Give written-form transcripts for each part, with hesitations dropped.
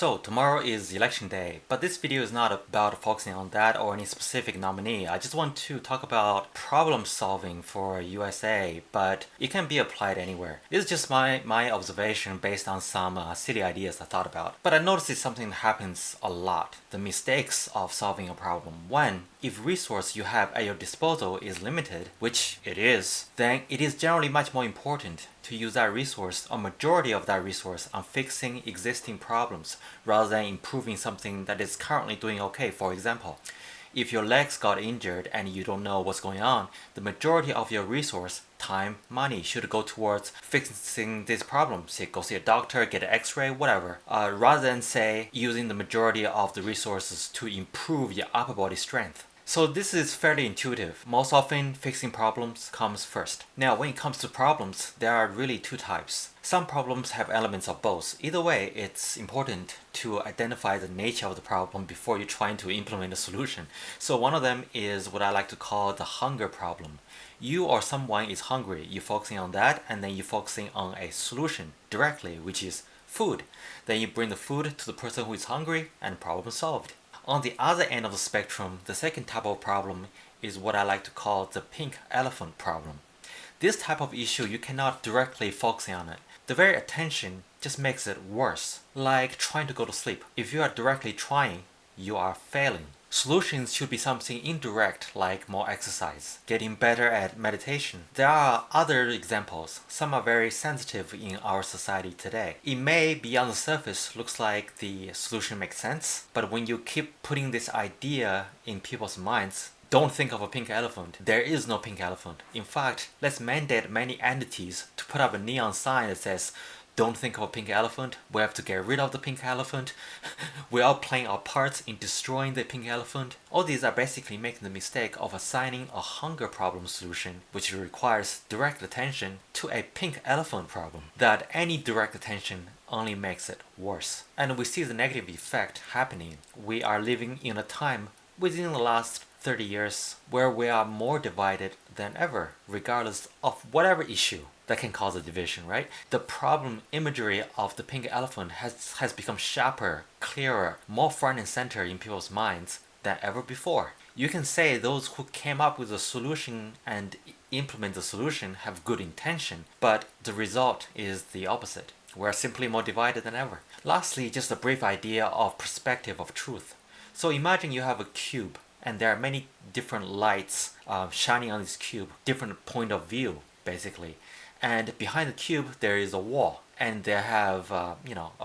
So tomorrow is election day, but this video is not about focusing on that or any specific nominee. I just want to talk about problem solving for USA, but it can be applied anywhere. This is just my observation based on some silly ideas I thought about. But I noticed it's something that happens a lot. The mistakes of solving a problem. One, if resource you have at your disposal is limited, which it is, then it is generally much more important to use that resource, a majority of that resource, on fixing existing problems rather than improving something that is currently doing okay. For example, if your legs got injured and you don't know what's going on, the majority of your resource, time, money, should go towards fixing this problem. Say, go see a doctor, get an x-ray, whatever, rather than, say, using the majority of the resources to improve your upper body strength. So this is fairly intuitive. Most often, fixing problems comes first. Now, when it comes to problems, there are really two types. Some problems have elements of both. Either way, it's important to identify the nature of the problem before you're trying to implement a solution. So one of them is what I like to call the hunger problem. You or someone is hungry, you're focusing on that, and then you're focusing on a solution directly, which is food. Then you bring the food to the person who is hungry, and problem solved. On the other end of the spectrum, the second type of problem is what I like to call the pink elephant problem. This type of issue, you cannot directly focus on it. The very attention just makes it worse, like trying to go to sleep. If you are directly trying, you are failing. Solutions should be something indirect, like more exercise, getting better at meditation. There are other examples. Some are very sensitive in our society today. It may be on the surface looks like the solution makes sense, but when you keep putting this idea in people's minds, don't think of a pink elephant. There is no pink elephant. In fact, let's mandate many entities to put up a neon sign that says, "Don't think of a pink elephant. We have to get rid of the pink elephant. We are playing our parts in destroying the pink elephant." All these are basically making the mistake of assigning a hunger problem solution, which requires direct attention, to a pink elephant problem. That any direct attention only makes it worse. And we see the negative effect happening. We are living in a time within the last 30 years where we are more divided than ever, regardless of whatever issue that can cause a division, right? The problem imagery of the pink elephant has become sharper, clearer, more front and center in people's minds than ever before. You can say those who came up with a solution and implement the solution have good intention, but the result is the opposite. We're simply more divided than ever. Lastly, just a brief idea of perspective of truth. So imagine you have a cube, and there are many different lights shining on this cube, different point of view, basically. And behind the cube, there is a wall, and they have, a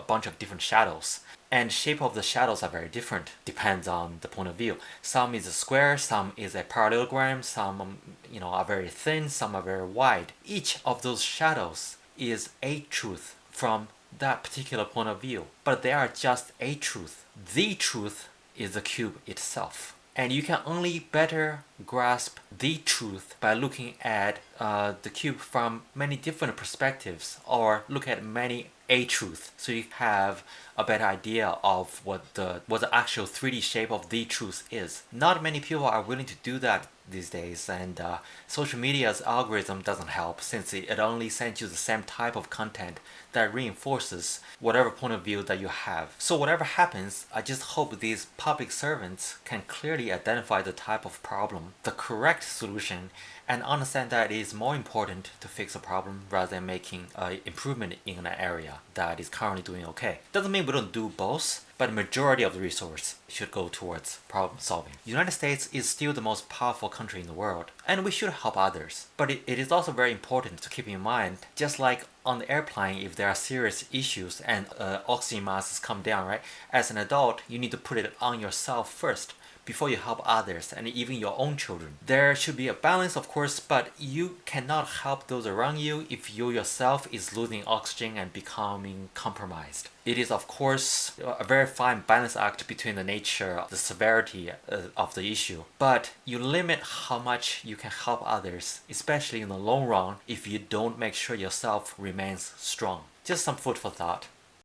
bunch of different shadows. And shape of the shadows are very different, depends on the point of view. Some is a square, some is a parallelogram, some, are very thin, some are very wide. Each of those shadows is a truth from that particular point of view, but they are just a truth. The truth is the cube itself. And you can only better grasp the truth by looking at the cube from many different perspectives, or look at many a-truths, so you have a better idea of what the actual 3D shape of the truth is. Not many people are willing to do that these days, and social media's algorithm doesn't help, since it only sends you the same type of content that reinforces whatever point of view that you have. So whatever happens, I just hope these public servants can clearly identify the type of problem, the correct solution, and understand that it is more important to fix a problem rather than making an improvement in an area that is currently doing okay. Doesn't mean we don't do both, but the majority of the resource should go towards problem solving. The United States is still the most powerful country in the world, and we should help others. But it is also very important to keep in mind, just like on the airplane, if there are serious issues and oxygen masks come down, right? As an adult, you need to put it on yourself first before you help others and even your own children. There should be a balance, of course, but you cannot help those around you if you yourself is losing oxygen and becoming compromised. It is, of course, a very fine balance act between the nature, the severity of the issue, but you limit how much you can help others, especially in the long run, if you don't make sure yourself remains strong. Just some food for thought.